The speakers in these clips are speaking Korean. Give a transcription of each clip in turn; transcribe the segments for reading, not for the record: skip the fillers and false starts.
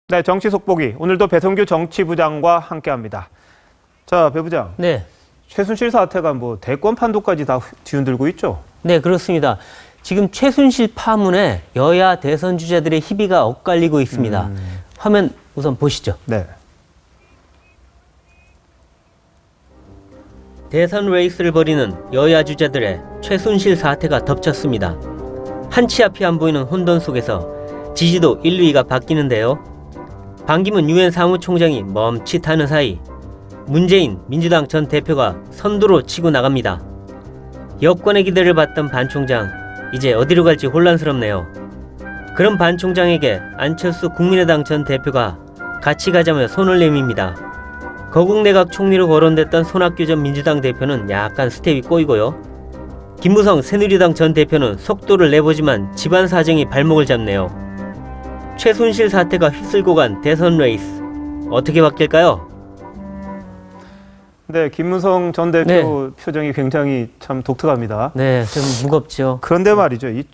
네, 정치 속보기. 오늘도 배성규 정치부장과 함께합니다. 자, 배 부장. 네. 최순실 사태가 뭐 대권 판도까지 다 뒤흔들고 있죠? 네, 그렇습니다. 지금 최순실 파문에 여야 대선 주자들의 희비가 엇갈리고 있습니다. 화면 우선 보시죠. 네. 대선 레이스를 벌이는 여야 주자들의 최순실 사태가 덮쳤습니다. 한치 앞이 안 보이는 혼돈 속에서 지지도 1, 2위가 바뀌는데요. 반기문 유엔 사무총장이 멈칫하는 사이 문재인 민주당 전 대표가 선두로 치고 나갑니다. 여권의 기대를 받던 반 총장, 이제 어디로 갈지 혼란스럽네요. 그런 반 총장에게 안철수 국민의당 전 대표가 같이 가자며 손을 내밉니다. 거국내각 총리로 거론됐던 손학규 전 민주당 대표는 약간 스텝이 꼬이고요. 김무성 새누리당 전 대표는 속도를 내보지만 집안 사정이 발목을 잡네요. 최순실 사태가 휩쓸고 간 대선 레이스, 어떻게 바뀔까요? 네, 김무성 전 대표 표정이 굉장히 참 독특합니다. 네, 좀 무겁죠. 그런데 말이죠. 이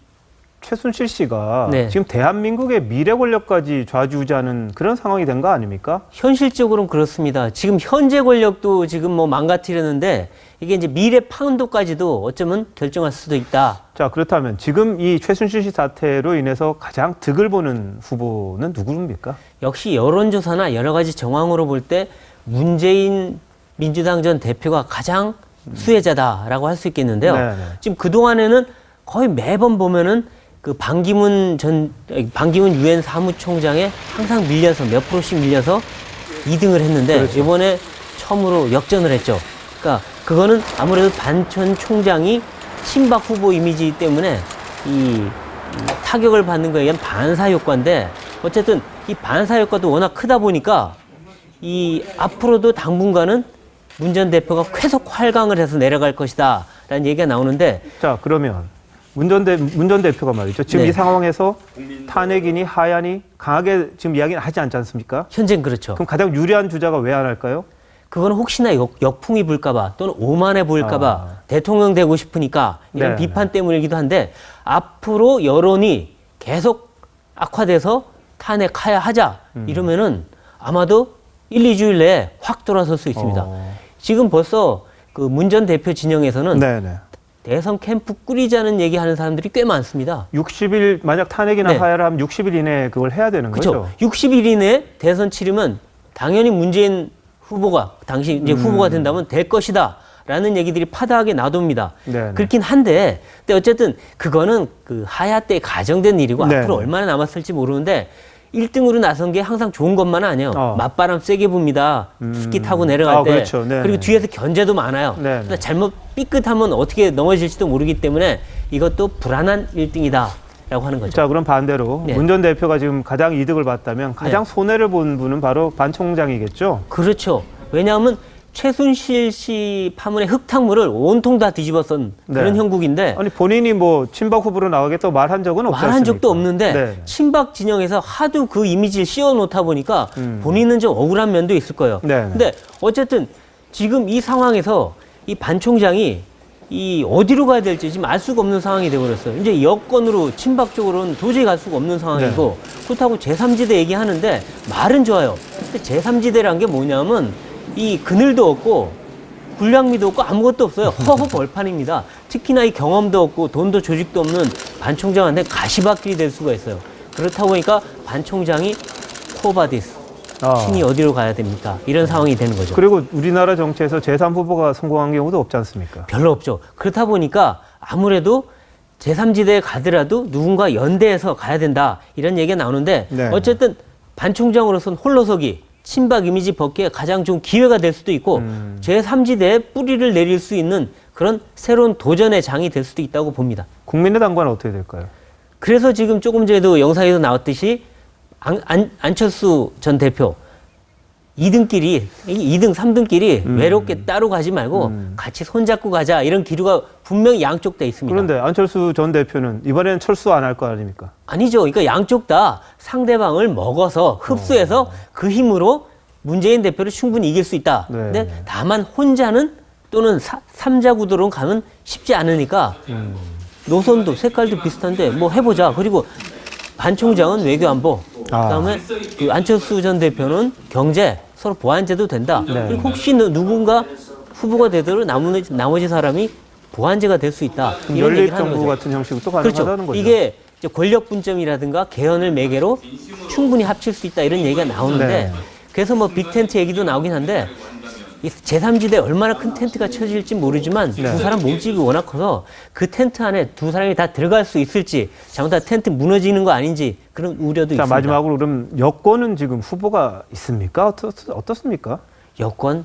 최순실 씨가 지금 대한민국의 미래 권력까지 좌지우지하는 그런 상황이 된 거 아닙니까? 현실적으로는 그렇습니다. 지금 현재 권력도 지금 뭐 망가뜨렸는데 이게 이제 미래 파운도까지도 어쩌면 결정할 수도 있다. 자, 그렇다면 지금 이 최순실 씨 사태로 인해서 가장 득을 보는 후보는 누구입니까? 역시 여론조사나 여러 가지 정황으로 볼 때 문재인 민주당 전 대표가 가장 수혜자다라고 할 수 있겠는데요. 네네. 지금 그동안에는 거의 매번 보면은 그 반기문 유엔 사무총장에 항상 밀려서 몇 프로씩 밀려서 2등을 했는데 그렇죠. 이번에 처음으로 역전을 했죠. 그러니까 그거는 아무래도 반 전 총장이 친박 후보 이미지 때문에 이 타격을 받는 거에 의한 반사 효과인데 어쨌든 이 반사 효과도 워낙 크다 보니까 이 앞으로도 당분간은 문 전 대표가 계속 활강을 해서 내려갈 것이다 라는 얘기가 나오는데 자, 그러면 문 전 대표가 말이죠. 지금 이 상황에서 탄핵이니 하야니 강하게 지금 이야기는 하지 않지 않습니까? 현재는 그렇죠. 그럼 가장 유리한 주자가 왜 안 할까요? 그건 혹시나 역풍이 불까봐 또는 오만해 보일까봐 대통령 되고 싶으니까 이런 비판 때문이기도 한데 앞으로 여론이 계속 악화돼서 탄핵하야 하자 이러면은 아마도 1, 2주일 내에 확 돌아설 수 있습니다. 지금 벌써 그 문 전 대표 진영에서는 대선 캠프 꾸리자는 얘기하는 사람들이 꽤 많습니다. 60일 만약 탄핵이나 하야를 하면 60일 이내에 그걸 해야 되는 거죠. 60일 이내에 대선 치르면 당연히 문재인 후보가 당시 이제 후보가 된다면 될 것이다라는 얘기들이 파다하게 나돕니다. 그렇긴 한데, 근데 어쨌든 그거는 그 하야 때 가정된 일이고 앞으로 얼마나 남았을지 모르는데 1등으로 나선 게 항상 좋은 것만은 아니에요. 맞바람 세게 붑니다. 스키 타고 내려갈 때. 그렇죠. 그리고 뒤에서 견제도 많아요. 그러니까 잘못 삐끗하면 어떻게 넘어질지도 모르기 때문에 이것도 불안한 1등이다. 라고 하는 거죠. 자, 그럼 반대로 문 전 대표가 지금 가장 이득을 봤다면 가장 손해를 본 분은 바로 반 총장이겠죠? 그렇죠. 왜냐하면 최순실 씨 파문의 흙탕물을 온통 다 뒤집어쓴 그런 형국인데 아니 본인이 뭐 친박 후보로 나가겠다고 말한 적은 없지 않습니까? 말한 적도 없는데 친박 진영에서 하도 그 이미지를 씌워놓다 보니까 본인은 좀 억울한 면도 있을 거예요. 근데 어쨌든 지금 이 상황에서 이 반 총장이 이 어디로 가야 될지 지금 알 수가 없는 상황이 되어버렸어요. 이제 여권으로 친박 쪽으로는 도저히 갈 수가 없는 상황이고 그렇다고 제3지대 얘기하는데 말은 좋아요. 근데 제3지대란 게 뭐냐면 이 그늘도 없고 군량미도 없고 아무것도 없어요. 허허 벌판입니다. 특히나 이 경험도 없고 돈도 조직도 없는 반 총장한테 가시밭길이 될 수가 있어요. 그렇다 보니까 반 총장이 코바디스 신이 어디로 가야 됩니까? 이런 상황이 되는 거죠. 그리고 우리나라 정치에서 제3후보가 성공한 경우도 없지 않습니까? 별로 없죠. 그렇다 보니까 아무래도 제3지대에 가더라도 누군가 연대해서 가야 된다. 이런 얘기가 나오는데 어쨌든 반 총장으로서는 홀로서기 친박 이미지 벗기에 가장 좋은 기회가 될 수도 있고 제3지대에 뿌리를 내릴 수 있는 그런 새로운 도전의 장이 될 수도 있다고 봅니다. 국민의당과는 어떻게 될까요? 그래서 지금 조금 전에도 영상에서 나왔듯이 안철수 전 대표 2등끼리 2등, 3등끼리 외롭게 따로 가지 말고 같이 손잡고 가자 이런 기류가 분명히 양쪽 다 있습니다. 그런데 안철수 전 대표는 이번에는 철수 안 할 거 아닙니까? 아니죠. 그러니까 양쪽 다 상대방을 먹어서 흡수해서 그 힘으로 문재인 대표를 충분히 이길 수 있다. 근데 다만 혼자는 또는 3자 구도로 가면 쉽지 않으니까 노선도 색깔도 비슷한데 뭐 해보자. 그리고 반 총장은 외교안보, 그다음에 그 안철수 전 대표는 경제 서로 보완제도 된다. 네. 그리고 혹시 누군가 후보가 되도록 나머지 사람이 보완제가 될 수 있다. 이런 얘기를 하는 연립정부 거죠. 같은 형식도 가능하다는 그렇죠. 거죠. 이게 이제 권력 분점이라든가 개헌을 매개로 충분히 합칠 수 있다 이런 얘기가 나오는데 네. 그래서 뭐 빅텐트 얘기도 나오긴 한데 이 제3지대에 얼마나 큰 텐트가 쳐질지 모르지만 네. 두 사람 몸집이 워낙 커서 그 텐트 안에 두 사람이 다 들어갈 수 있을지 잘못하면 텐트 무너지는 거 아닌지 그런 우려도 자, 있습니다. 마지막으로 그럼 여권은 지금 후보가 있습니까? 어떻습니까? 여권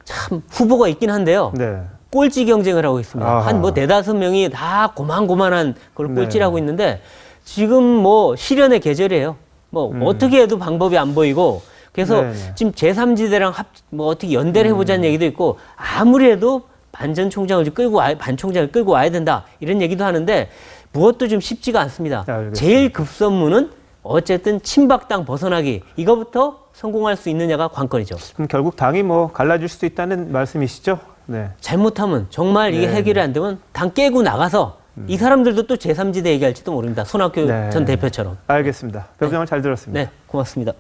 참 후보가 있긴 한데요. 네. 꼴찌 경쟁을 하고 있습니다. 아하. 한 뭐 4-5명이 다 고만고만한 걸 네. 꼴찌를 하고 있는데 지금 뭐 실현의 계절이에요. 뭐 어떻게 해도 방법이 안 보이고 그래서 네. 지금 제3지대랑 뭐 어떻게 연대를 해보자는 얘기도 있고 아무리 해도 반 전 총장을 반 총장을 끌고 와야 된다 이런 얘기도 하는데 무엇도 좀 쉽지가 않습니다. 알겠습니다. 제일 급선무는 어쨌든 친박당 벗어나기 이거부터 성공할 수 있느냐가 관건이죠. 그럼 결국 당이 뭐 갈라질 수도 있다는 말씀이시죠? 네. 잘못하면 정말 이게 네. 해결이 안 되면 당 깨고 나가서 이 사람들도 또 제3지대 얘기할지도 모릅니다. 손학규 네. 전 대표처럼. 알겠습니다. 변호사님 잘 들었습니다. 네, 고맙습니다.